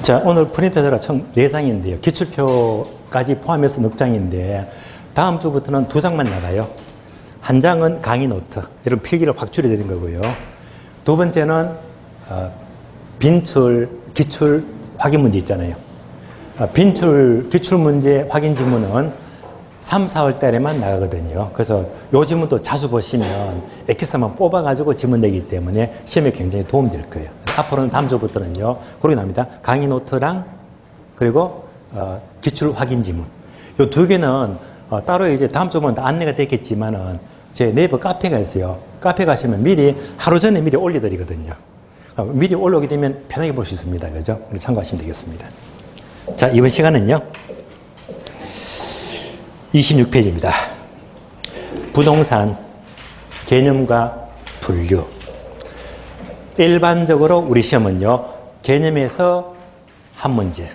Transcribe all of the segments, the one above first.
자, 오늘 프린터제가 총 4장인데요. 기출표까지 포함해서 넉 장인데 다음 주부터는 2장만 나가요. 한 장은 강의 노트, 이런 필기를 확 줄여드린 거고요. 두 번째는 빈출, 기출 확인 문제 있잖아요. 빈출, 기출 문제 확인 지문은 3, 4월 달에만 나가거든요. 그래서 요 지문도 자주 보시면 엑기스만 뽑아가지고 지문 내기 때문에 시험에 굉장히 도움될 거예요. 앞으로는 다음 주부터는요, 그렇게 나옵니다. 강의 노트랑 그리고 기출 확인 지문. 요 두 개는 따로 이제 다음 주부터는 다 안내가 됐겠지만은 제 네이버 카페가 있어요. 카페 가시면 미리 하루 전에 미리 올려드리거든요. 미리 올라오게 되면 편하게 볼 수 있습니다. 그죠? 참고하시면 되겠습니다. 자, 이번 시간은요, 26페이지입니다. 부동산 개념과 분류. 일반적으로 우리 시험은요, 개념에서 한 문제,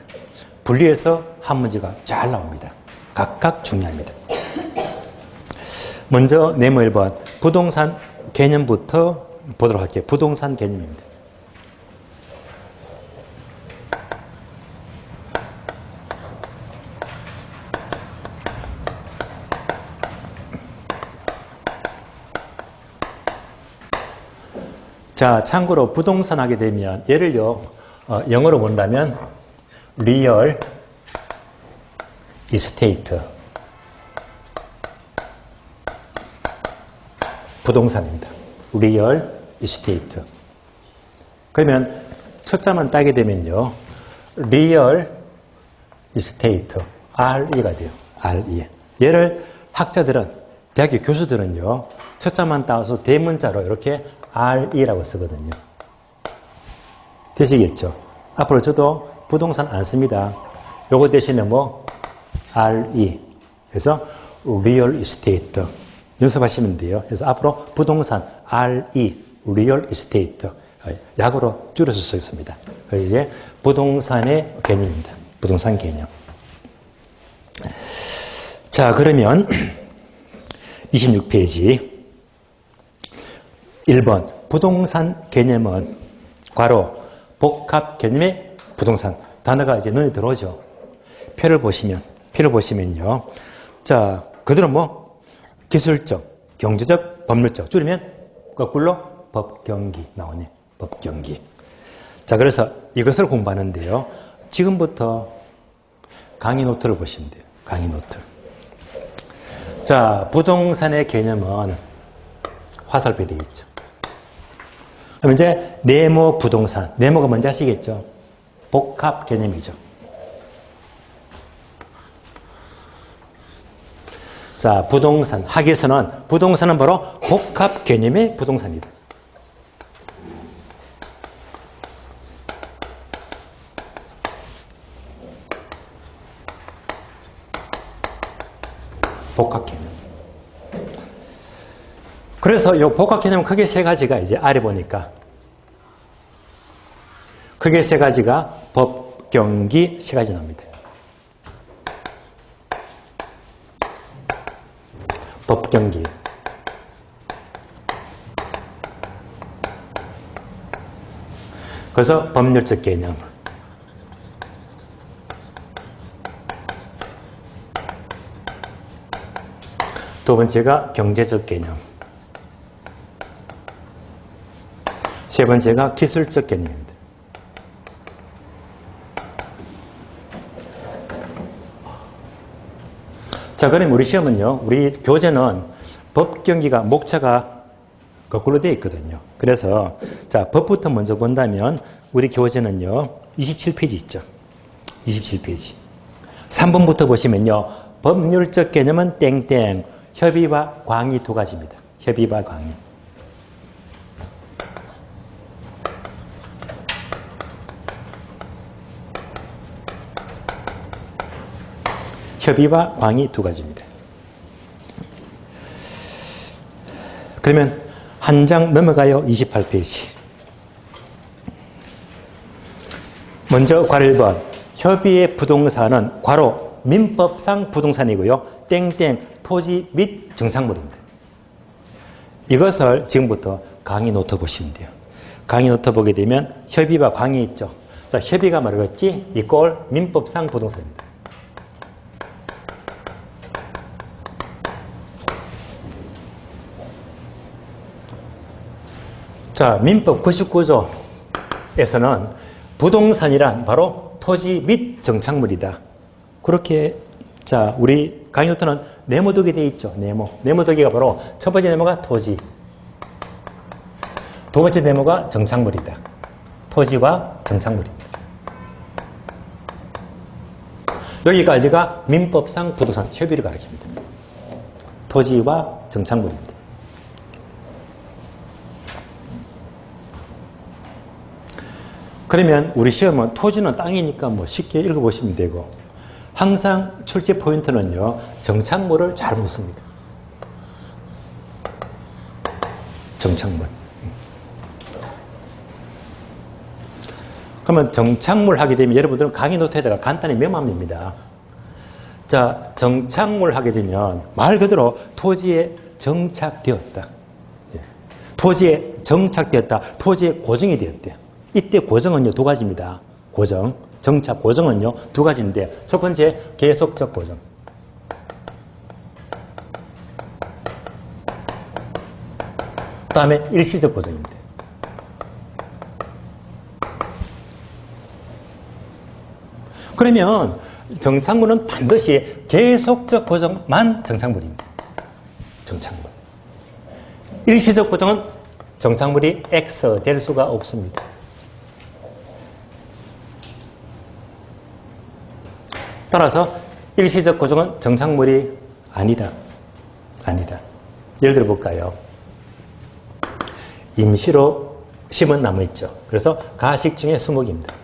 분류에서 한 문제가 잘 나옵니다. 각각 중요합니다. 먼저 네모 1번 부동산 개념부터 보도록 할게요. 부동산 개념입니다. 자, 참고로 부동산 하게 되면 예를요, 영어로 본다면 real estate 부동산입니다. real estate. 그러면 첫 자만 따게 되면요, real estate RE가 돼요. RE. 얘를 학자들은, 대학교 교수들은요, 첫 자만 따서 대문자로 이렇게 RE라고 쓰거든요. 되시겠죠? 앞으로 저도 부동산 안 씁니다. 요거 대신에 뭐 RE. 그래서 real estate 연습하시면 돼요. 그래서 앞으로 부동산 RE real estate 약으로 줄여서 써 있습니다. 그래서 이제 부동산의 개념입니다. 부동산 개념. 자, 그러면 26페이지 1번 부동산 개념은 괄호 복합 개념의 부동산. 단어가 이제 눈에 들어오죠. 표를 보시면요. 자, 그들은 뭐 기술적, 경제적, 법률적 줄이면 거꾸로 법경기 나오네. 법경기. 자, 그래서 이것을 공부하는데요. 지금부터 강의 노트를 보시면 돼요. 강의 노트. 자, 부동산의 개념은 화살표 되어 있죠. 그럼 이제 네모 부동산. 네모가 뭔지 아시겠죠? 복합 개념이죠. 자, 부동산. 학에서는 부동산은 바로 복합 개념의 부동산이다. 복합 개념. 그래서 이 복합 개념은 크게 세 가지가 이제 아래 보니까 크게 세 가지가 법, 경기 세 가지 나옵니다. 법, 경기. 그래서 법률적 개념. 두 번째가 경제적 개념. 세 번째가 기술적 개념입니다. 자, 그럼 우리 시험은요, 우리 교재는 법 경기가 목차가 거꾸로 되어 있거든요. 그래서 자, 법부터 먼저 본다면 우리 교재는요, 27페이지 있죠. 27페이지. 3번부터 보시면요, 법률적 개념은 땡땡, 협의와 광의 두 가지입니다. 협의와 광의. 협의와 광의 두 가지입니다. 그러면 한 장 넘어가요. 28페이지. 먼저 괄호 1번. 협의의 부동산은 괄호 민법상 부동산이고요. 땡땡 토지 및 정착물입니다. 이것을 지금부터 강의 노트 보시면 돼요. 강의 노트 보게 되면 협의와 광의 있죠. 자, 협의가 말하겠지? 이꼴 민법상 부동산입니다. 자, 민법 99조에서는 부동산이란 바로 토지 및 정착물이다. 그렇게, 자, 우리 강의노트는 네모독이 되어 있죠. 네모독이가 바로 첫 번째 네모가 토지, 두 번째 네모가 정착물이다. 토지와 정착물입니다. 여기까지가 민법상 부동산 협의를 가리킵니다. 토지와 정착물입니다. 그러면 우리 시험은 토지는 땅이니까 뭐 쉽게 읽어보시면 되고, 항상 출제 포인트는요, 정착물을 잘 묻습니다. 정착물. 그러면 정착물 하게 되면 여러분들은 강의 노트에다가 간단히 메모하면 됩니다. 자, 정착물 하게 되면 말 그대로 토지에 정착되었다. 토지에 정착되었다. 토지에 고정이 되었대요. 이때 고정은요, 두 가지입니다. 고정, 정착, 고정은요, 두 가지인데, 첫 번째, 계속적 고정. 그 다음에 일시적 고정입니다. 그러면 정착물은 반드시 계속적 고정만 정착물입니다. 정착물. 일시적 고정은 정착물이 X 될 수가 없습니다. 따라서 일시적 고정은 정착물이 아니다. 아니다. 예를 들어 볼까요? 임시로 심은 나무 있죠. 그래서 가식 중에 수목입니다.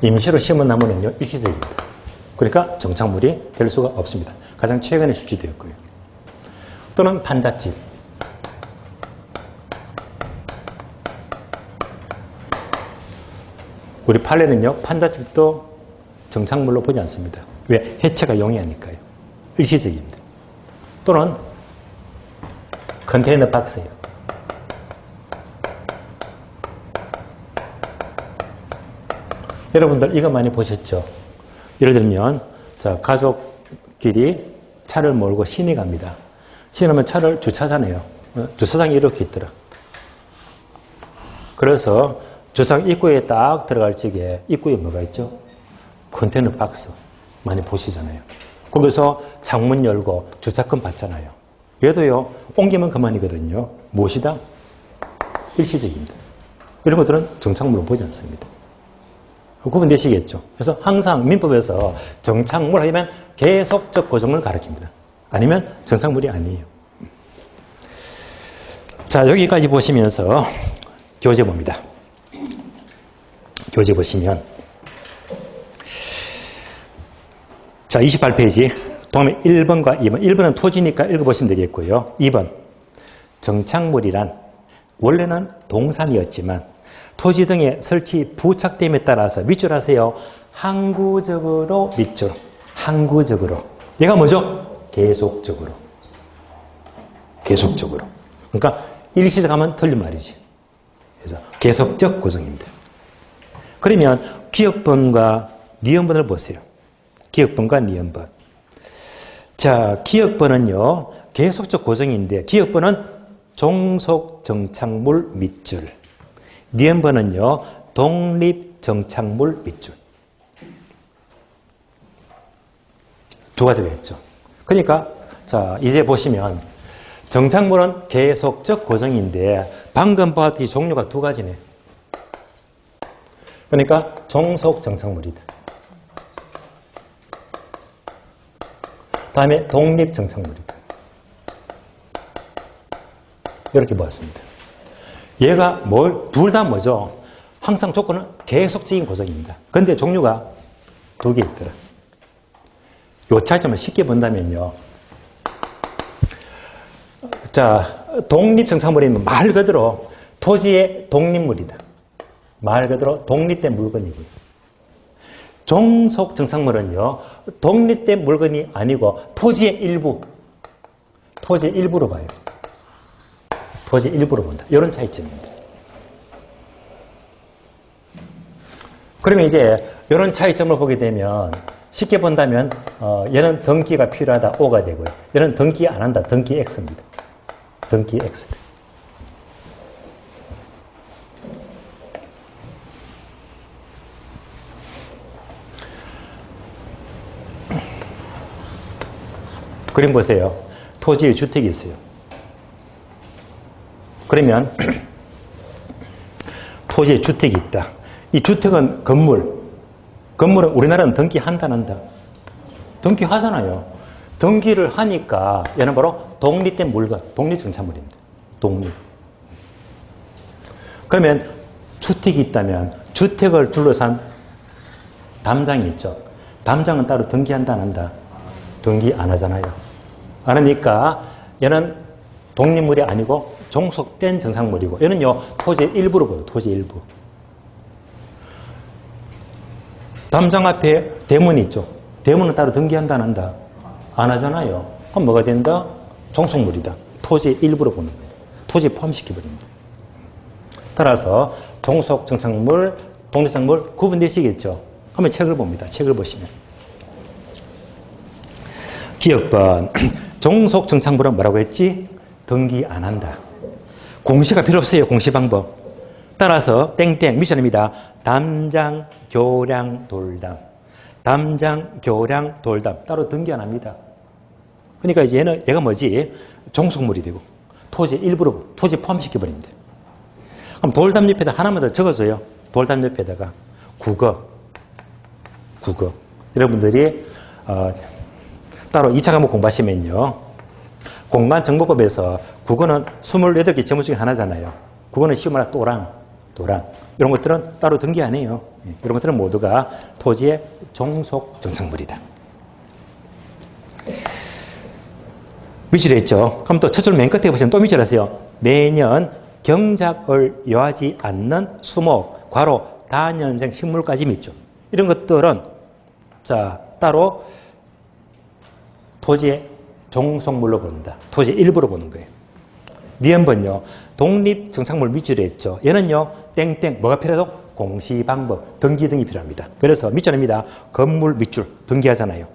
임시로 심은 나무는요, 일시적입니다. 그러니까 정착물이 될 수가 없습니다. 가장 최근에 출시되었고요. 또는 판잣집. 우리 판례는요, 판잣집도 정착물로 보지 않습니다. 왜? 해체가 용이하니까요. 일시적입니다. 또는 컨테이너 박스예요. 여러분들 이거 많이 보셨죠? 예를 들면, 자, 가족끼리 차를 몰고 시내 갑니다. 시내면 차를 주차하잖아요. 주차장이 이렇게 있더라. 그래서 주차장 입구에 딱 들어갈 적에 입구에 뭐가 있죠? 컨테이너 박스. 많이 보시잖아요. 거기서 창문 열고 주차권 받잖아요. 얘도요, 옮기면 그만이거든요. 무엇이다? 일시적입니다. 이런 것들은 정착물로 보지 않습니다. 구분되시겠죠? 그래서 항상 민법에서 정착물 하면 계속적 고정을 가리킵니다. 아니면 정착물이 아니에요. 자, 여기까지 보시면서 교재 봅니다. 교재 보시면, 자, 28페이지 도면 1번과 2번. 1번은 토지니까 읽어보시면 되겠고요. 2번, 정착물이란 원래는 동산이었지만 토지 등의 설치 부착됨에 따라서 밑줄 하세요. 항구적으로 밑줄. 항구적으로. 얘가 뭐죠? 계속적으로. 계속적으로. 그러니까 일시적 하면 틀린 말이지. 그래서 계속적 고정입니다. 그러면 기역번과 니은번을 보세요. 기역번과 니은번. 자, 기역번은요, 계속적 고정인데, 기역번은 종속 정착물 밑줄. 니은번은요, 독립 정착물 밑줄. 두 가지가 있죠. 그러니까, 자, 이제 보시면, 정착물은 계속적 고정인데, 방금 봤듯이 종류가 두 가지네. 그러니까, 종속 정착물이다. 다음에 독립 정착물이다. 이렇게 보았습니다. 얘가 둘 다 뭐죠? 항상 조건은 계속적인 고정입니다. 그런데 종류가 두 개 있더라. 요 차이점을 쉽게 본다면요. 자, 독립 정착물이면 말 그대로 토지의 독립물이다. 말 그대로 독립된 물건이고요. 종속 정착물은요, 독립된 물건이 아니고 토지의 일부, 토지의 일부로 봐요. 토지 일부로 본다. 이런 차이점입니다. 그러면 이제 이런 차이점을 보게 되면 쉽게 본다면 얘는 등기가 필요하다 O가 되고요. 얘는 등기 안 한다 등기 X입니다. 등기 X. 그림 보세요. 토지에 주택이 있어요. 그러면 토지에 주택이 있다. 이 주택은 건물은 우리나라는 등기한다 안 한다? 등기하잖아요. 등기를 하니까 얘는 바로 독립된 물건, 독립정착물입니다. 독립. 그러면 주택이 있다면 주택을 둘러싼 담장이 있죠. 담장은 따로 등기한다 안 한다? 등기 안 하잖아요. 안 하니까 얘는 독립물이 아니고 종속된 정착물이고 얘는요 토지의 일부로 보여요. 토지의 일부. 담장 앞에 대문이 있죠. 대문은 따로 등기한다 안 한다? 안 하잖아요. 그럼 뭐가 된다? 종속물이다. 토지의 일부로 보는 거예요. 토지에 포함시켜버립니다. 따라서 종속 정착물, 독립정착물 구분되시겠죠? 그러면 책을 봅니다. 책을 보시면. 기억번. 종속 정착물은 뭐라고 했지? 등기 안 한다. 공시가 필요 없어요. 공시 방법. 따라서 땡땡 미션입니다. 담장, 교량, 돌담. 담장, 교량, 돌담. 따로 등기 안 합니다. 그러니까 이제 얘가 뭐지? 종속물이 되고 토지 일부로 토지 포함시켜버립니다. 그럼 돌담 옆에다 하나만 더 적어줘요. 돌담 옆에다가 국어. 여러분들이 따로 2차 과목 공부하시면요. 공간정보법에서 국어는 28개 제목 중에 하나잖아요. 국어는 쉬운 말로 또랑. 이런 것들은 따로 등기 안 해요. 이런 것들은 모두가 토지의 종속 정착물이다. 밑줄에 있죠. 그럼 또 첫 줄 맨 끝에 보시면 또 밑줄 하세요. 매년 경작을 요하지 않는 수목, 괄호, 다년생 식물까지 있죠. 이런 것들은 자 따로 토지의 종속물로 본다. 토지의 일부로 보는 거예요. 니은번요. 독립정착물 밑줄에 있죠. 얘는요. 땡땡 뭐가 필요하죠? 공시방법, 등기 등이 필요합니다. 그래서 밑줄입니다. 건물 밑줄 등기하잖아요.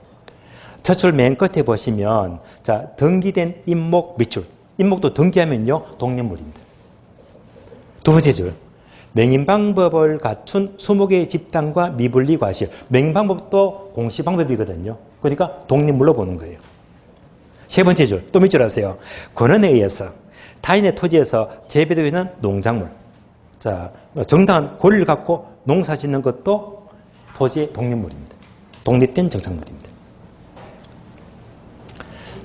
첫 줄 맨 끝에 보시면 자 등기된 임목 밑줄. 임목도 등기하면요. 독립물입니다. 두 번째 줄. 맹인방법을 갖춘 20개의 집단과 미분리 과실. 맹인방법도 공시방법이거든요. 그러니까 독립물로 보는 거예요. 세 번째 줄. 또 밑줄 하세요. 권한에 의해서 타인의 토지에서 재배되어 있는 농작물. 자, 정당한 권리를 갖고 농사 짓는 것도 토지의 독립물입니다. 독립된 정착물입니다.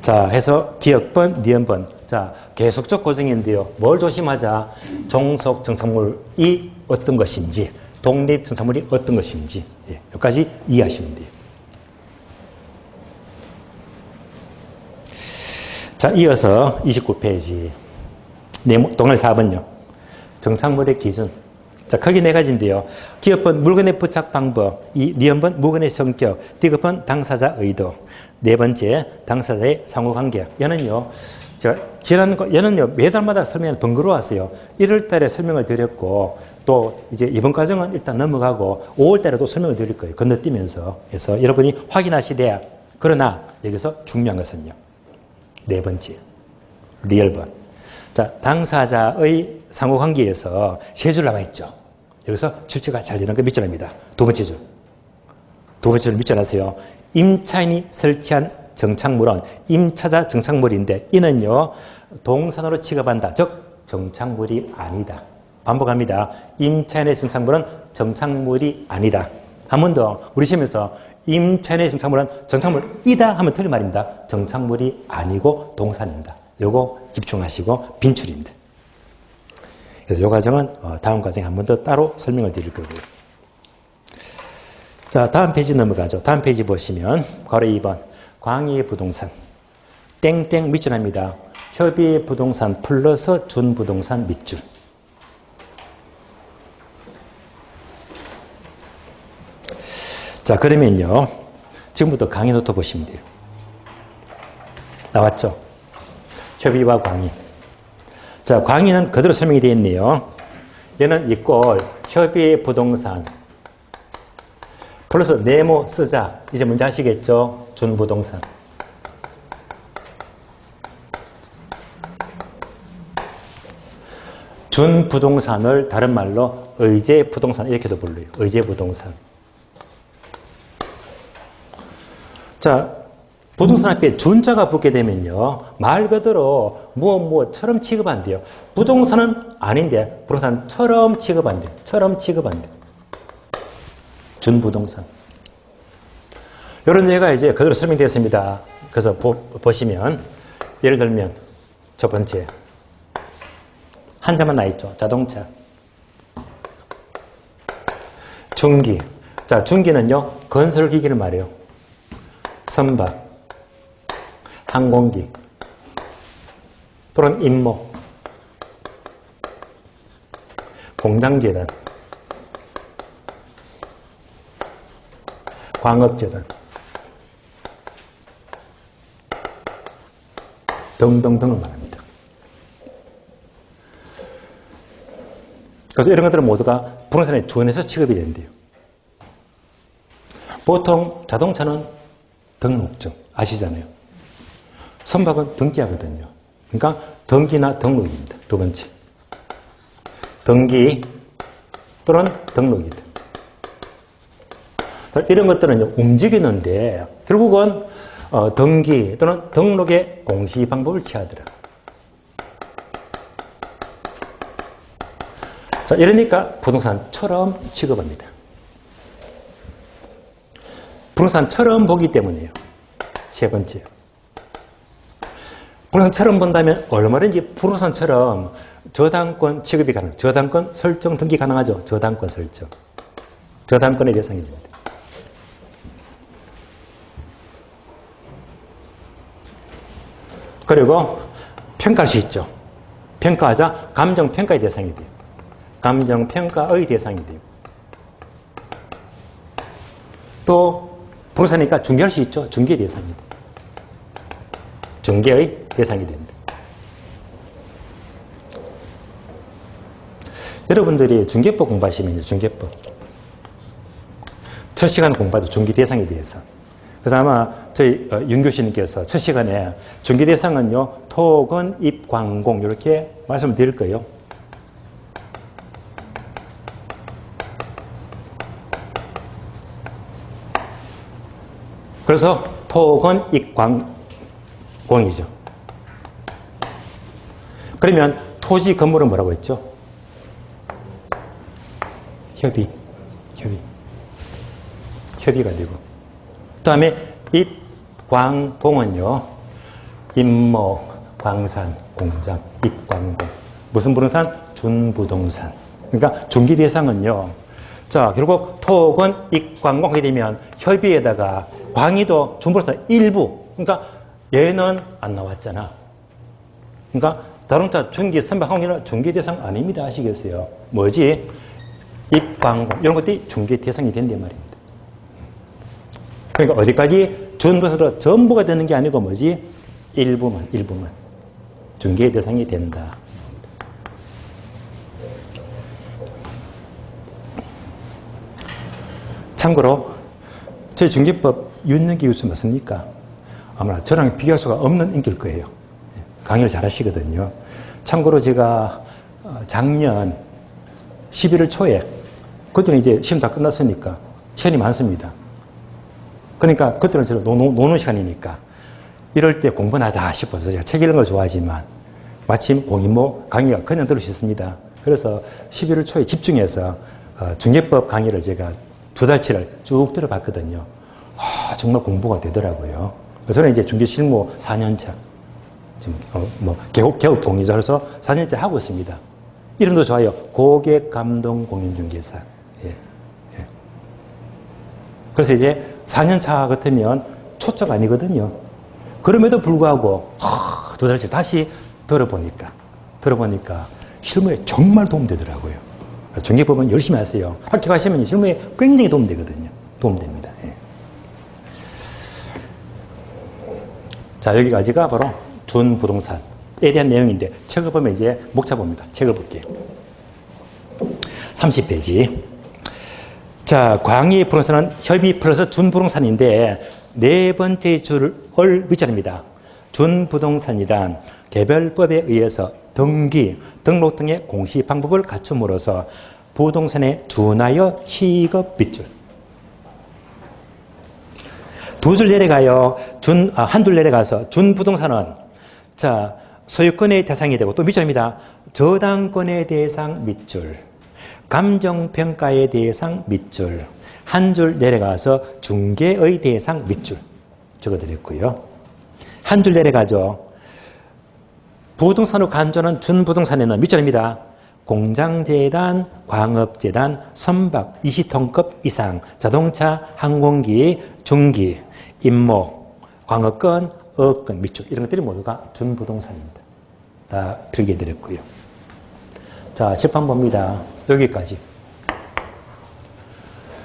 자, 해서 기억번, 니은번. 자, 계속적 고정인데요. 뭘 조심하자? 종속 정착물이 어떤 것인지, 독립 정착물이 어떤 것인지, 여기까지 이해하시면 돼요. 자, 이어서 29페이지. 동아리 4번요. 정착물의 기준. 자, 크게 네 가지인데요. 기업번 물건의 부착 방법, 니은번 물건의 성격, 디귿번 당사자 의도, 네 번째 당사자의 상호관계. 얘는요, 얘는요 매달마다 설명을 번거로워하세요. 1월 달에 설명을 드렸고 또 이제 이번 과정은 일단 넘어가고 5월 달에 또 설명을 드릴 거예요. 건너뛰면서. 그래서 여러분이 확인하시되 그러나 여기서 중요한 것은요. 네 번째 리얼번. 자, 당사자의 상호관계에서 세 줄 나와 있죠. 여기서 출제가 잘 되는 거 밑줄입니다. 두 번째 줄. 두 번째 줄 밑줄하세요. 임차인이 설치한 정착물은 임차자 정착물인데 이는요 동산으로 취급한다. 즉 정착물이 아니다. 반복합니다. 임차인의 정착물은 정착물이 아니다. 한 번 더 우리 시험에서 임차인의 정착물은 정착물이다 하면 틀린 말입니다. 정착물이 아니고 동산입니다. 요거 집중하시고 빈출입니다. 그래서 이 과정은 다음 과정에 한 번 더 따로 설명을 드릴 거고요. 자, 다음 페이지 넘어가죠. 다음 페이지 보시면 괄호 2번 광의의 부동산 땡땡 밑줄합니다. 협의의 부동산 플러스 준부동산 밑줄. 자, 그러면요. 지금부터 강의 노트 보시면 돼요. 나왔죠? 협의와 광의. 자, 광의는 그대로 설명이 되어 있네요. 얘는 이꼴 협의 부동산 플러스 네모 쓰자. 이제 뭔지 아시겠죠? 준부동산. 준부동산을 다른 말로 의제부동산 이렇게도 불러요. 의제부동산. 자, 부동산 앞에 준자가 붙게 되면요. 말 그대로 무엇처럼 취급한대요. 부동산은 아닌데 부동산처럼 취급한대요. 처럼 취급한대요. 준부동산. 이런 예가 이제 그대로 설명되었습니다. 그래서 보시면 예를 들면 첫 번째 한 자만 나 있죠. 자동차. 중기. 자, 중기는요. 건설기기를 말해요. 선박, 항공기, 또는 임모, 공장재단, 광업재단 등등등을 말합니다. 그래서 이런 것들은 모두가 부동산의 준에서 취급이 된대요. 보통 자동차는 등록증 아시잖아요. 선박은 등기하거든요. 그러니까 등기나 등록입니다. 두 번째. 등기 또는 등록이다. 이런 것들은 움직이는데 결국은 등기 또는 등록의 공시 방법을 취하더라. 자, 이러니까 부동산처럼 취급합니다. 부동산처럼 보기 때문이에요. 세 번째. 부동산처럼 본다면 얼마든지 부동산처럼 저당권 취급이 가능, 저당권 설정 등기 가능하죠. 저당권 설정. 저당권의 대상이 됩니다. 그리고 평가할 수 있죠. 평가하자 감정평가의 대상이 돼요. 감정평가의 대상이 돼요. 또 부동산이니까 중개할 수 있죠. 중개 대상이 돼요. 중개의 대상이 됩니다. 여러분들이 중개법 공부하시면 중개법 첫 시간 공부하죠. 중개 대상에 대해서. 그래서 아마 저희 윤 교수님께서 첫 시간에 중개 대상은요. 토건, 입, 광공 이렇게 말씀을 드릴 거예요. 그래서 토건, 입, 광공이죠. 그러면 토지, 건물은 뭐라고 했죠? 협의가 되고. 그 다음에 입, 광, 공은요. 임모, 광산, 공장, 입, 광, 공. 무슨 부동산? 준부동산. 그러니까 중기 대상은요. 자, 결국 토건, 입, 광, 공 하게 되면 협의에다가 광의도 준부동산 일부. 그러니까 얘는 안 나왔잖아. 그러니까 자동차, 중기, 선박, 항공기는 중개 대상 아닙니다. 아시겠어요? 뭐지? 입, 광, 공. 이런 것들이 중개 대상이 된단 말입니다. 그러니까 어디까지 준부동산으로 전부가 되는 게 아니고 뭐지? 일부만 중개 대상이 된다. 참고로 저희 중개법 윤영기 교수 맞습니까? 아마 저랑 비교할 수가 없는 인기일 거예요. 강의를 잘 하시거든요. 참고로 제가 작년 11월 초에 그때는 이제 시험 다 끝났으니까 시간이 많습니다. 그러니까 그때는 저는 노는 시간이니까 이럴 때 공부는 하자 싶어서 제가 책 읽는 걸 좋아하지만 마침 공인모 강의가 그냥 들을 수 있습니다. 그래서 11월 초에 집중해서 중개법 강의를 제가 2달치를 쭉 들어봤거든요. 정말 공부가 되더라고요. 저는 이제 중개 실무 4년차 지금 개업 동의자로서 4년째 하고 있습니다. 이름도 좋아요. 고객 감동 공인중개사. 예. 그래서 이제 4년차 같으면 초짜가 아니거든요. 그럼에도 불구하고 2달째 다시 들어보니까 실무에 정말 도움되더라고요. 중개법은 열심히 하세요. 학교 가시면 실무에 굉장히 도움되거든요. 도움됩니다. 예. 자, 여기까지가 바로 준부동산 대한 내용인데 책을 보면 이제 목차봅니다. 책을 볼게요. 30페이지. 자, 광희 부동산은 협의 플러스 준부동산인데 네 번째 줄을 밑줄입니다. 준부동산이란 개별법에 의해서 등기, 등록 등의 공시 방법을 갖춤으로써 부동산에 준하여 취급 밑줄. 두 줄 내려가요. 한 줄 내려가서 준부동산은 자, 소유권의 대상이 되고 또 밑줄입니다. 저당권의 대상 밑줄. 감정평가의 대상 밑줄. 한 줄 내려가서 중개의 대상 밑줄. 적어드렸고요. 한 줄 내려가죠. 부동산으로 간주하는 준부동산에는 밑줄입니다. 공장재단, 광업재단, 선박, 20톤급 이상, 자동차, 항공기, 중기, 임목, 광업권, 어권, 밑줄 이런 것들이 모두가 준부동산입니다. 다 필기해드렸고요. 자, 칠판 봅니다. 여기까지.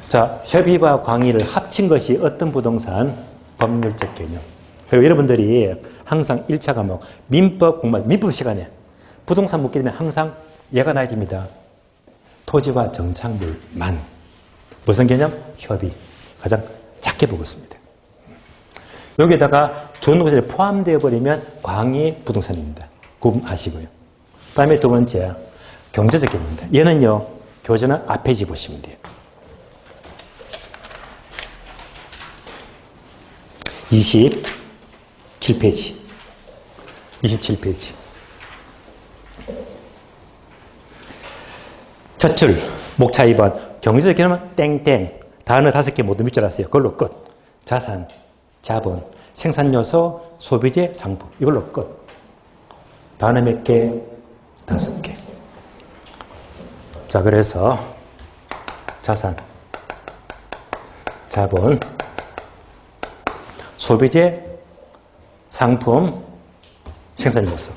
자, 협의와 광의를 합친 것이 어떤 부동산? 법률적 개념. 그리고 여러분들이 항상 1차 과목 민법 공부, 민법 시간에 부동산 묻게 되면 항상 얘가 나야 됩니다. 토지와 정착물만. 무슨 개념? 협의. 가장 작게 보고 있습니다. 여기에다가 준부동산이 포함되어 버리면 광의 부동산입니다. 구분하시고요. 그 다음에 두 번째, 경제적 개념입니다. 얘는요, 교재는 앞에 보시면 돼요. 27페이지. 27페이지. 첫 줄, 목차 2번. 경제적 개념은 땡땡. 단어 5개 모두 밑줄 하세요. 그걸로 끝. 자산, 자본, 생산요소, 소비재, 상품. 이걸로 끝. 단어 몇 개? 5개. 자, 그래서 자산, 자본, 소비재, 상품, 생산요소.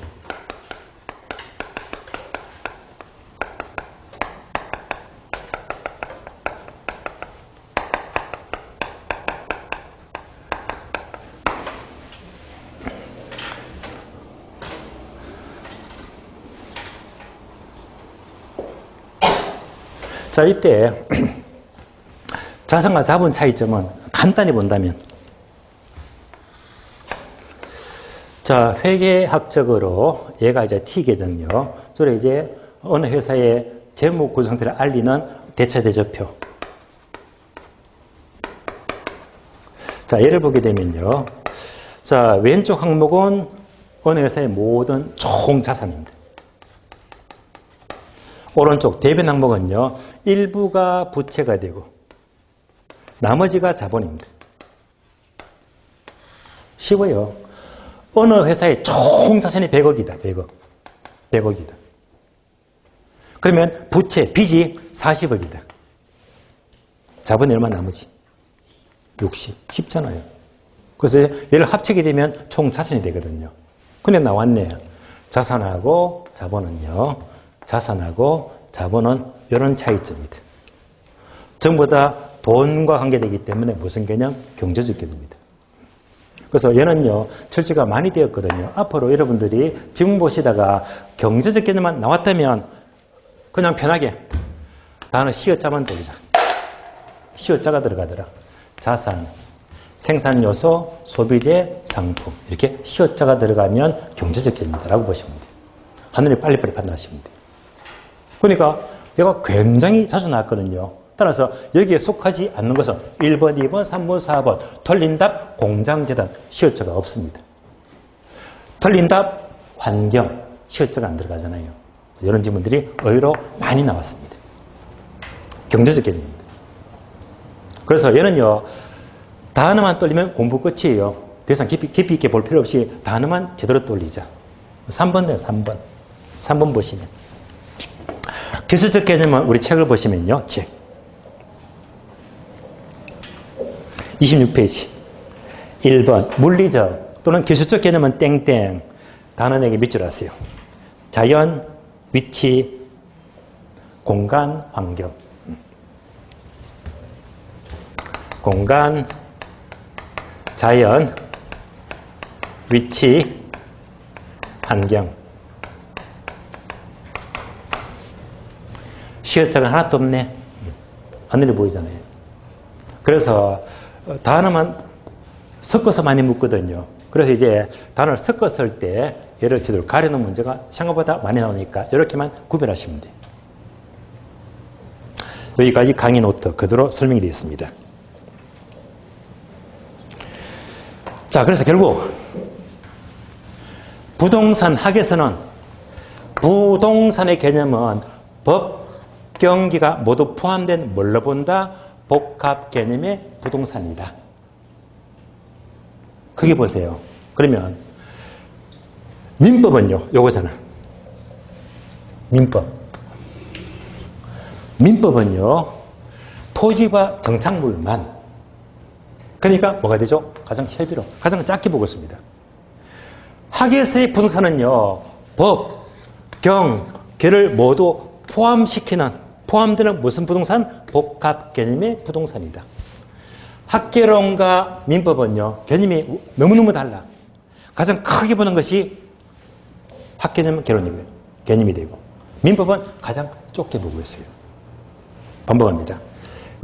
자, 이때 자산과 자본 차이점은 간단히 본다면 자, 회계학적으로 얘가 이제 T계정요. 저래 이제 어느 회사의 재무 구조 상태를 알리는 대차대조표. 자, 예를 보게 되면요. 자, 왼쪽 항목은 어느 회사의 모든 총 자산입니다. 오른쪽 대변 항목은요. 일부가 부채가 되고 나머지가 자본입니다. 쉬워요. 어느 회사의 총 자산이 100억이다. 100억이다. 그러면 부채, 빚이 40억이다. 자본이 얼마 남으지? 60. 쉽잖아요. 그래서 얘를 합치게 되면 총 자산이 되거든요. 근데 나왔네요. 자산하고 자본은요. 자산하고 자본은 이런 차이점입니다. 전부 다 돈과 관계되기 때문에 무슨 개념? 경제적 개념입니다. 그래서 얘는요, 출제가 많이 되었거든요. 앞으로 여러분들이 지문 보시다가 경제적 개념만 나왔다면 그냥 편하게 단어 시어자만 돌리자. 시어자가 들어가더라. 자산, 생산요소, 소비재, 상품. 이렇게 시어자가 들어가면 경제적 개념이다라고 보시면 돼요. 하늘이 빨리빨리 판단하시면 돼요. 그러니까 얘가 굉장히 자주 나왔거든요. 따라서 여기에 속하지 않는 것은 1번, 2번, 3번, 4번 틀린 답 공장재단 시어자가 없습니다. 틀린 답 환경 시어자가 안 들어가잖아요. 이런 질문들이 의외로 많이 나왔습니다. 경제적 개념입니다. 그래서 얘는요. 단어만 떨리면 공부 끝이에요. 더 이상 깊이 있게 볼 필요 없이 단어만 제대로 떨리자. 3번이에요. 3번. 3번 보시면. 기술적 개념은 우리 책을 보시면요. 책. 26페이지. 1번. 물리적 또는 기술적 개념은 땡땡. 단어 4개 밑줄 하세요. 자연, 위치, 공간, 환경. 공간, 자연, 위치, 환경. 시어자가 하나도 없네. 하늘이 보이잖아요. 그래서 단어만 섞어서 많이 묻거든요. 그래서 이제 단어를 섞었을 때 얘를 제대로 가려놓은 문제가 생각보다 많이 나오니까 이렇게만 구별하시면 돼요. 여기까지 강의 노트 그대로 설명이 되어 있습니다. 자, 그래서 결국 부동산 학에서는 부동산의 개념은 법, 경기가 모두 포함된 뭘로 본다? 복합 개념의 부동산이다. 크게 보세요. 그러면 민법은요, 요거잖아. 민법은요, 토지와 정착물만. 그러니까 뭐가 되죠? 가장 협의로, 가장 작게 보고 있습니다. 학에서의 부동산은요, 법, 경, 계를 모두 포함되는 무슨 부동산? 복합 개념의 부동산이다. 학개론과 민법은요, 개념이 너무너무 달라. 가장 크게 보는 것이 학개념은 개론이고요. 개념이 되고. 민법은 가장 좁게 보고 있어요. 반복합니다.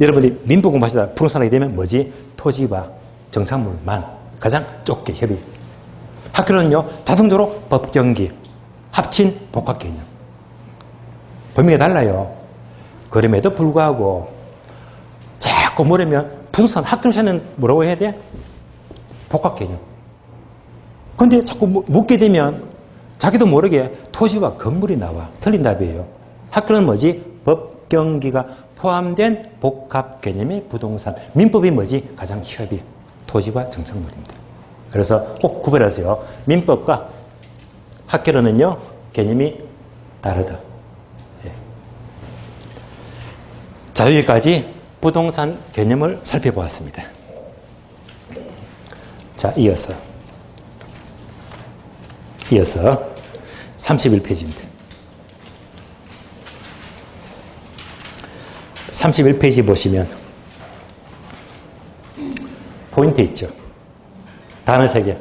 여러분이 민법 공부하시다 부동산하게 되면 뭐지? 토지와 정착물만 가장 좁게 협의. 학교는요, 자동적으로 법, 경기, 합친 복합 개념. 범위가 달라요. 그럼에도 불구하고 자꾸 모르면 부동산 학교는 뭐라고 해야 돼? 복합 개념. 그런데 자꾸 묻게 되면 자기도 모르게 토지와 건물이 나와. 틀린 답이에요. 학교는 뭐지? 법, 경기가 포함된 복합 개념의 부동산. 민법이 뭐지? 가장 협의. 토지와 정착물입니다. 그래서 꼭 구별하세요. 민법과 학개론은요, 개념이 다르다. 예. 자, 여기까지 부동산 개념을 살펴보았습니다. 자, 이어서 31페이지입니다. 31페이지 보시면 포인트 있죠. 단어 3개.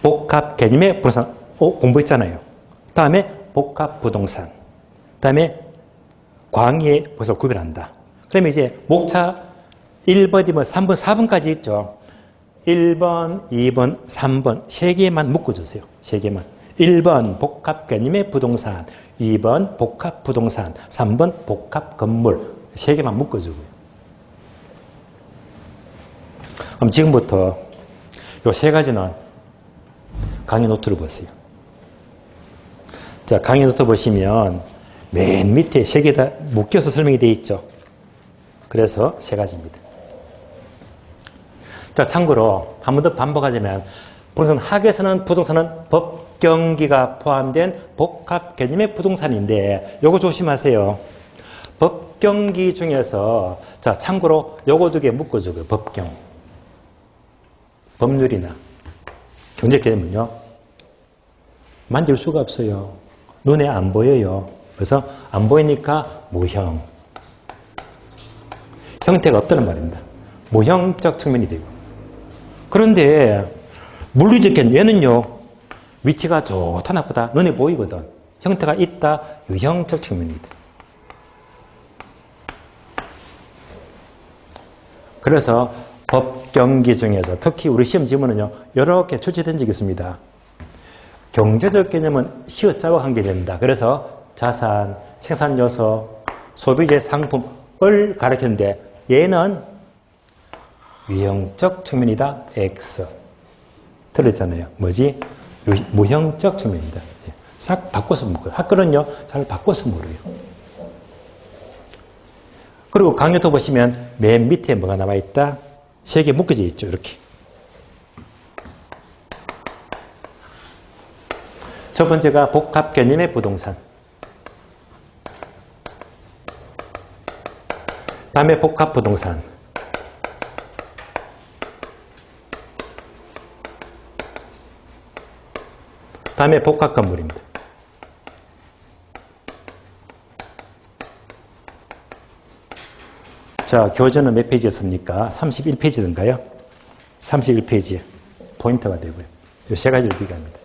복합 개념의 부동산. 공부했잖아요. 다음에 복합 부동산. 다음에 광의의 것을 구별한다. 그러면 이제 목차 1번이면 3번, 4번까지 있죠. 1번, 2번, 3번 3개만 묶어주세요. 3개만. 1번 복합 개념의 부동산, 2번 복합 부동산, 3번 복합 건물 3개만 묶어주고요. 그럼 지금부터 이 3가지는 강의 노트를 보세요. 자, 강의 노트 보시면 맨 밑에 3개 다 묶여서 설명이 되어 있죠. 그래서 3가지입니다. 자, 참고로 한 번 더 반복하자면 부동산 학에서는 부동산은 법, 경기가 포함된 복합 개념의 부동산인데 요거 조심하세요. 법, 경기 중에서 자, 참고로 요거 2개 묶어주고요. 법경. 법률이나 경제 개념은요, 만질 수가 없어요. 눈에 안 보여요. 그래서 안 보이니까 무형. 형태가 없다는 말입니다. 무형적 측면이 되고. 그런데 물리적 개념, 얘는요, 위치가 좋다 나쁘다 눈에 보이거든. 형태가 있다, 유형적 측면이다. 그래서 법, 경기 중에서 특히 우리 시험 지문은요, 이렇게 출제된 적이 있습니다. 경제적 개념은 시어자와 관계된다. 그래서 자산, 생산요소, 소비재 상품을 가리키는데 얘는 유형적 측면이다. X. 들었잖아요. 뭐지? 무형적 측면입니다. 싹 바꿔서 묶어요. 학교는요, 잘 바꿔서 물어요. 그리고 강요도 보시면 맨 밑에 뭐가 남아있다? 3개 묶어져 있죠. 이렇게. 첫 번째가 복합 개념의 부동산. 다음에 복합 부동산. 다음에 복합 건물입니다. 자, 교재는 몇 페이지였습니까? 31페이지인가요? 31페이지에 포인트가 되고요. 이 3가지를 비교합니다.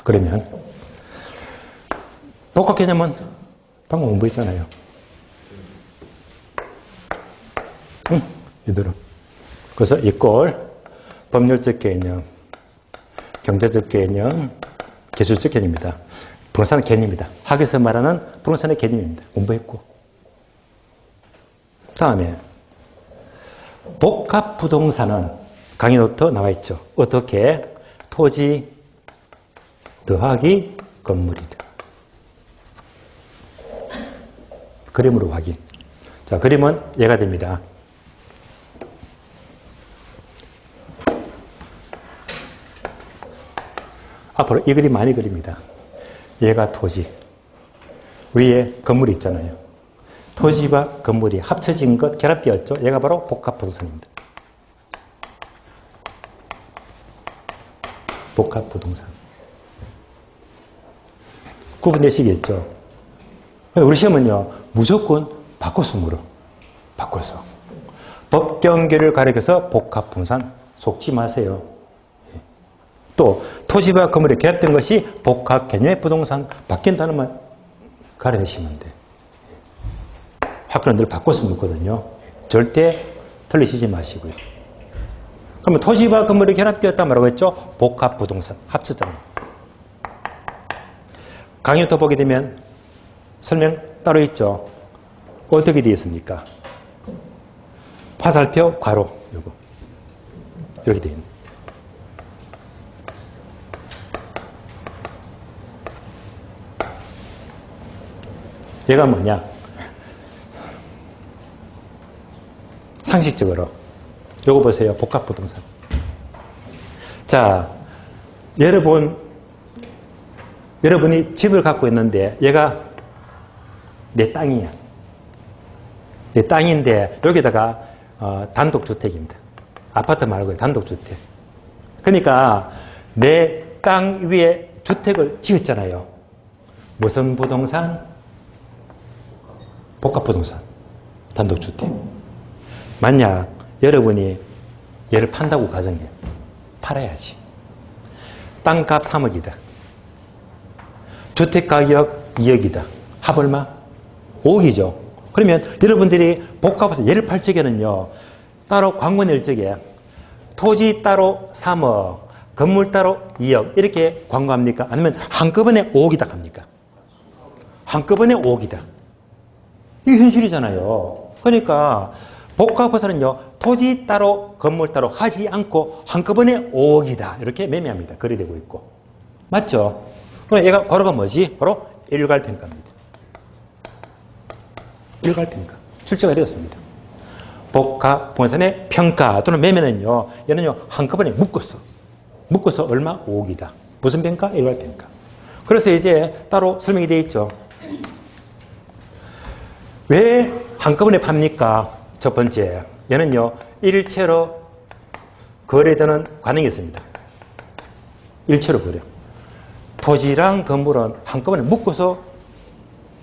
그러면 복합 개념은 방금 공부했잖아요. 이대로. 그래서 이꼴 법률적 개념, 경제적 개념, 기술적 개념입니다. 부동산은 개념입니다. 학에서 말하는 부동산의 개념입니다. 공부했고. 다음에 복합 부동산은 강의 노트 나와 있죠. 어떻게? 토지 더하기 건물이다. 그림으로 확인. 자, 그림은 얘가 됩니다. 앞으로 이 그림 많이 그립니다. 얘가 토지. 위에 건물이 있잖아요. 토지와 건물이 합쳐진 것, 결합되었죠. 얘가 바로 복합부동산입니다. 복합부동산. 구분되시겠죠? 우리 시험은요, 무조건 바꿔서 물어. 바꿔서. 법경계를 가리켜서 복합부동산 속지 마세요. 또 토지와 건물이 결합된 것이 복합 개념의 부동산 바뀐다는 가려내시면 돼. 학교는 늘 바꿔서 묻거든요. 절대 틀리시지 마시고요. 그러면 토지와 건물이 결합되었다 말하고 했죠? 복합 부동산 합쳤잖아요. 강의부터 보게 되면 설명 따로 있죠. 어떻게 되어 있습니까? 화살표 괄호 요거 이렇게 되어 있는. 얘가 뭐냐? 상식적으로. 요거 보세요. 복합부동산. 자, 여러분이 집을 갖고 있는데 얘가 내 땅이야. 내 땅인데 여기다가 단독주택입니다. 아파트 말고요. 단독주택. 그러니까 내 땅 위에 주택을 지었잖아요. 무슨 부동산? 복합부동산, 단독주택. 만약 여러분이 얘를 판다고 가정해요. 팔아야지. 땅값 3억이다. 주택가격 2억이다. 합 얼마? 5억이죠. 그러면 여러분들이 복합부동산 얘를 팔 적에는요. 따로 광고 낼 적에 토지 따로 3억, 건물 따로 2억 이렇게 광고합니까? 아니면 한꺼번에 5억이다 합니까? 한꺼번에 5억이다. 이게 현실이잖아요. 그러니까 복합부동산은요. 토지 따로 건물 따로 하지 않고 한꺼번에 5억이다. 이렇게 매매합니다. 거래되고 있고. 맞죠? 그럼 얘가 괄호가 뭐지? 바로 일괄평가입니다. 일괄평가. 출제가 되었습니다. 복합부동산의 평가 또는 매매는요. 얘는요. 한꺼번에 묶어서 얼마? 5억이다. 무슨 평가? 일괄평가. 그래서 이제 따로 설명이 되어 있죠. 왜 한꺼번에 팝니까? 첫 번째, 얘는요, 일체로 거래되는 관행이 있습니다. 일체로 거래. 토지랑 건물은 한꺼번에 묶어서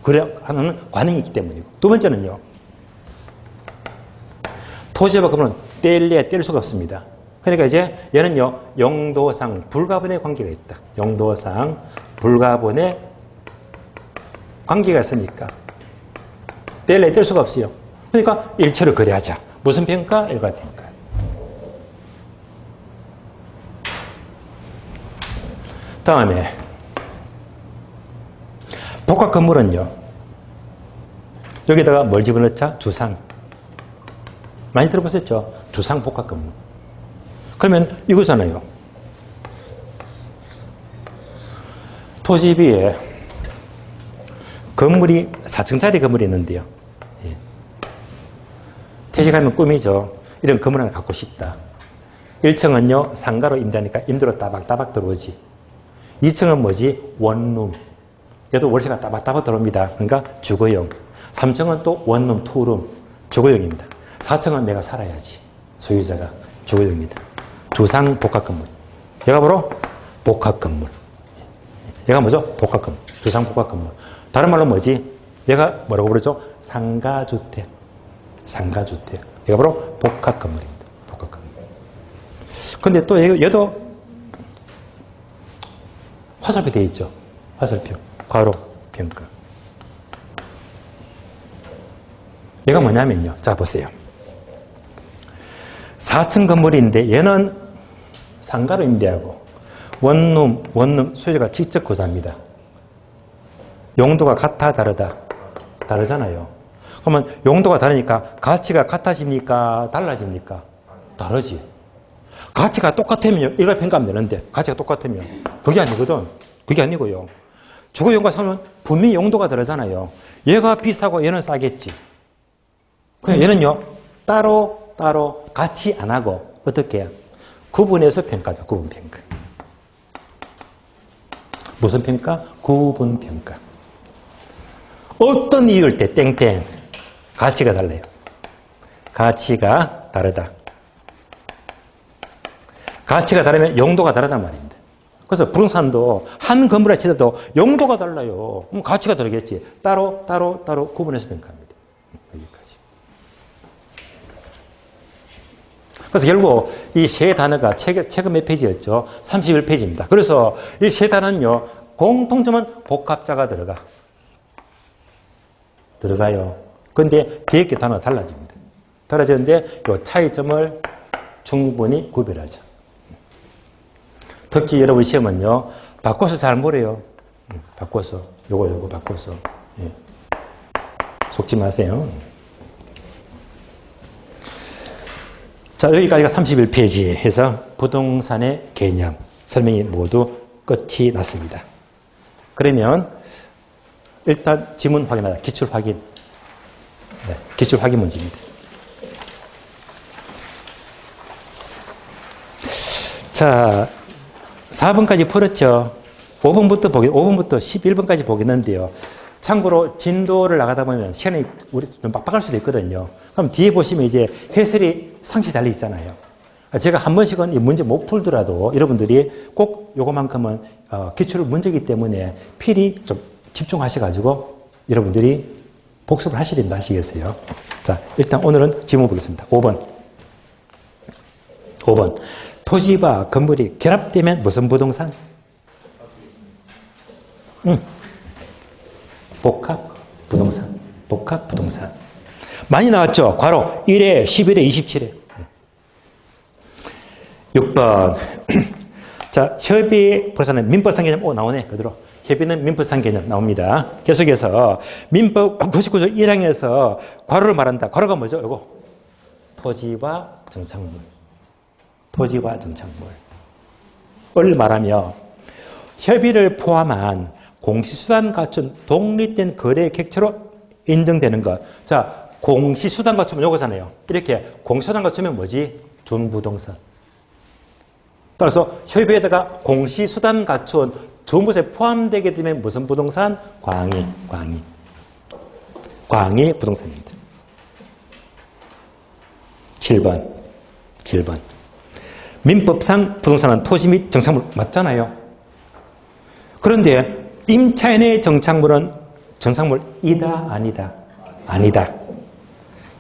거래하는 관행이 있기 때문이고. 두 번째는요, 토지와 건물은 뗄 수가 없습니다. 그러니까 이제 얘는요, 용도상 불가분의 관계가 있다. 용도상 불가분의 관계가 있으니까. 뗄 수가 없어요. 그러니까 일체로 거래하자. 무슨 평가? 일괄평가. 다음에 복합 건물은요. 여기다가 뭘 집어넣자? 주상. 많이 들어보셨죠? 주상 복합 건물. 그러면 이거잖아요. 토지비에 건물이 4층짜리 건물이 있는데요. 예. 퇴직하면 꿈이죠. 이런 건물 하나 갖고 싶다. 1층은요. 상가로 임대하니까 임대로 따박따박 들어오지. 2층은 뭐지? 원룸. 얘도 월세가 따박따박 들어옵니다. 그러니까 주거용. 3층은 또 원룸, 투룸. 주거용입니다. 4층은 내가 살아야지. 소유자가 주거용입니다. 주상 복합 건물. 얘가 바로 복합 건물. 얘가 뭐죠? 복합 건물. 주상 복합 건물. 다른 말로 뭐지? 얘가 뭐라고 부르죠? 상가주택. 상가주택. 얘가 바로 복합 건물입니다. 복합 건물. 근데 또 얘도 화살표 되어 있죠. 화살표. 괄호 평가. 얘가 뭐냐면요. 자, 보세요. 4층 건물인데 얘는 상가로 임대하고 원룸 소유자가 직접 거주합니다. 용도가 같아 다르다? 다르잖아요. 그러면 용도가 다르니까 가치가 같아집니까? 달라집니까? 다르지. 가치가 똑같으면 일괄 평가하면 되는데 가치가 똑같으면 그게 아니거든. 그게 아니고요. 주거용과 사면 분명히 용도가 다르잖아요. 얘가 비싸고 얘는 싸겠지. 그냥 얘는요 따로 같이 안 하고 어떻게 구분해서 평가죠. 구분평가. 무슨 평가? 구분평가. 어떤 이유일 때 땡땡 가치가 달라요. 가치가 다르다. 가치가 다르면 용도가 다르단 말입니다. 그래서 부동산도 한 건물에 치더라도 용도가 달라요. 그럼 가치가 다르겠지. 따로 구분해서 평가합니다. 여기까지. 그래서 결국 이 세 단어가 책은 몇 페이지였죠? 31페이지입니다. 그래서 이 세 단어는요, 공통점은 복합자가 들어가요. 그런데 뒤에 게 단어가 달라집니다. 달라지는데 이 차이점을 충분히 구별하자. 특히 여러분 시험은요, 바꿔서 잘 모래요. 바꿔서. 요거 바꿔서. 예. 속지 마세요. 자, 여기까지가 31페이지 해서 부동산의 개념, 설명이 모두 끝이 났습니다. 그러면 일단 지문 확인하자. 기출 확인. 네, 기출 확인 문제입니다. 자, 4번까지 풀었죠. 5번부터 11번까지 보겠는데요. 참고로 진도를 나가다 보면 시간이 우리 좀 빡빡할 수도 있거든요. 그럼 뒤에 보시면 이제 해설이 상시 달려 있잖아요. 제가 한 번씩은 이 문제 못 풀더라도 여러분들이 꼭 요거만큼은 기출 문제이기 때문에 필히 좀 집중하셔가지고 여러분들이 복습을 하셔야 됩니다. 아시겠어요? 자, 일단 오늘은 질문 보겠습니다. 5번. 토지와 건물이 결합되면 무슨 부동산? 복합 부동산. 많이 나왔죠? 괄호 1회, 11회, 27회. 6번. 자, 협의 부동산은 민법상 개념, 나오네, 그대로. 협의는 민법상 개념 나옵니다. 계속해서 민법 99조 1항에서 괄호를 말한다. 괄호가 뭐죠? 이거. 토지와 정착물. 을 말하며 협의를 포함한 공시수단 갖춘 독립된 거래 객체로 인정되는 것. 자, 공시수단 갖추면 요거잖아요. 이렇게 공시수단 갖추면 뭐지? 준부동산. 따라서 협의에다가 공시수단 갖춘 준부에 포함되게 되면 무슨 부동산? 광의 부동산입니다. 7번. 민법상 부동산은 토지 및 정착물 맞잖아요. 그런데 임차인의 정착물은 정착물이다 아니다.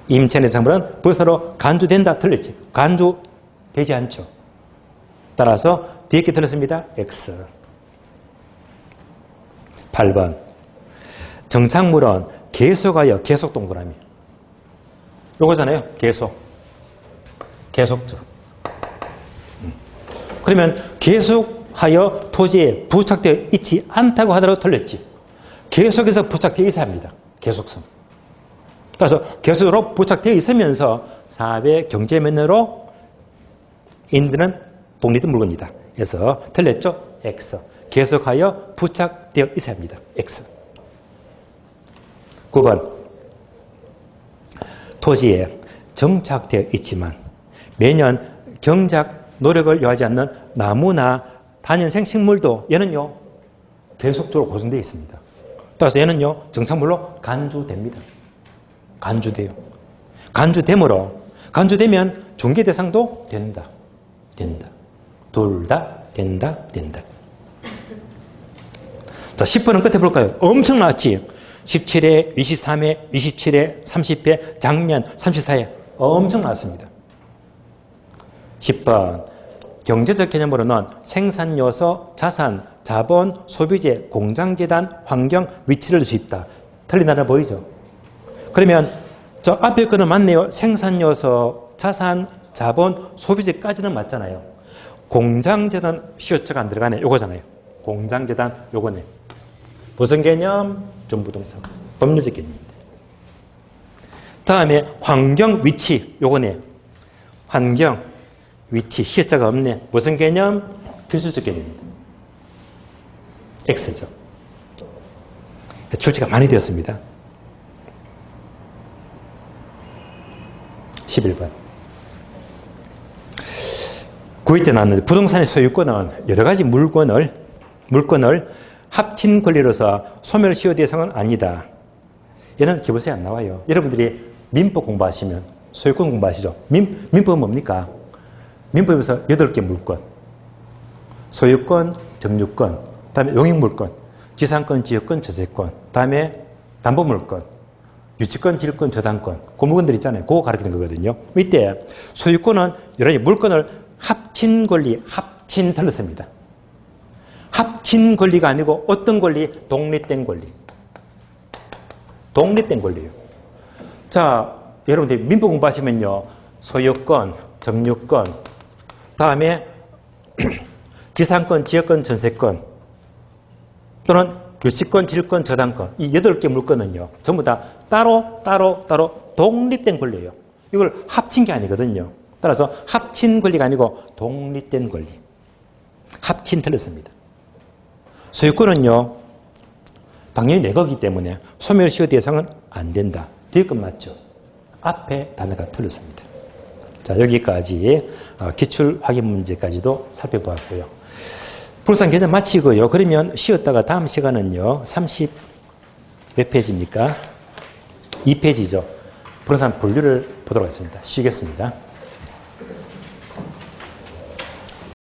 임차인의 정착물은 부동산으로 간주된다 틀렸지. 간주되지 않죠. 따라서 뒤에 게 틀렸습니다. X. 8번. 정착물은 계속하여 계속 동그라미. 요거잖아요. 계속적. 그러면 계속하여 토지에 부착되어 있지 않다고 하더라도 틀렸지. 계속해서 부착되어 있어야 합니다. 계속성. 따라서 계속으로 부착되어 있으면서 사업의 경제 면으로 인드는 독립된 물건이다. 그래서 틀렸죠? X. 계속하여 부착되어 있어야 합니다. X. 9번. 토지에 정착되어 있지만 매년 경작 노력을 요하지 않는 나무나 단연생 식물도 얘는요 계속적으로 고정되어 있습니다. 따라서 얘는요 정착물로 간주됩니다. 간주되면 중개 대상도 된다. 둘 다 된다. 자, 10번은 끝에 볼까요? 엄청 나왔지. 17회, 23회, 27회, 30회, 작년, 34회 엄청 나왔습니다. 10번. 경제적 개념으로는 생산요소, 자산, 자본, 소비재, 공장재단, 환경, 위치를 줄 수 있다. 틀린 단어 보이죠? 그러면 저 앞에 거는 맞네요. 생산요소, 자산, 자본, 소비재까지는 맞잖아요. 공장재단 시효처가 안 들어가네. 요거잖아요. 공장재단 요거네. 무슨 개념? 전부동사. 법률적 개념입니다. 다음에 환경, 위치 요거네. 환경, 위치, 시효자가 없네. 무슨 개념? 기술적 개념입니다. X죠. 출제가 많이 되었습니다. 11번. 고2 때 나왔는데 부동산의 소유권은 여러 가지 물건을 합친 권리로서 소멸시효 대상은 아니다. 얘는 기본서에 안 나와요. 여러분들이 민법 공부하시면 소유권 공부하시죠. 민법은 뭡니까? 민법에서 8개 물권. 소유권, 점유권, 다음에 용익물권, 지상권, 지역권, 저세권, 다음에 담보물권, 유치권, 질권, 저당권, 그 물건들 있잖아요. 그거 가르치는 거거든요. 이때 소유권은 여러 가지 물건을 합친 권리, 합친 틀렸습니다. 합친 권리가 아니고 어떤 권리? 독립된 권리. 독립된 권리예요. 자, 여러분들 민법 공부하시면요. 소유권, 점유권, 다음에 지상권, 지역권, 전세권, 또는 유치권, 질권, 저당권, 이 8개 물건은요. 전부 다 따로 독립된 권리예요. 이걸 합친 게 아니거든요. 따라서 합친 권리가 아니고 독립된 권리. 합친 틀렸습니다. 소유권은요. 당연히 내 거기 때문에 소멸시효 대상은 안 된다. 뒤에 건 맞죠? 앞에 단어가 틀렸습니다. 자, 여기까지 기출 확인 문제까지도 살펴보았고요. 부동산 개념 마치고요. 그러면 쉬었다가 다음 시간은요. 30 몇 페이지입니까? 2페이지죠. 부동산 분류를 보도록 하겠습니다. 쉬겠습니다.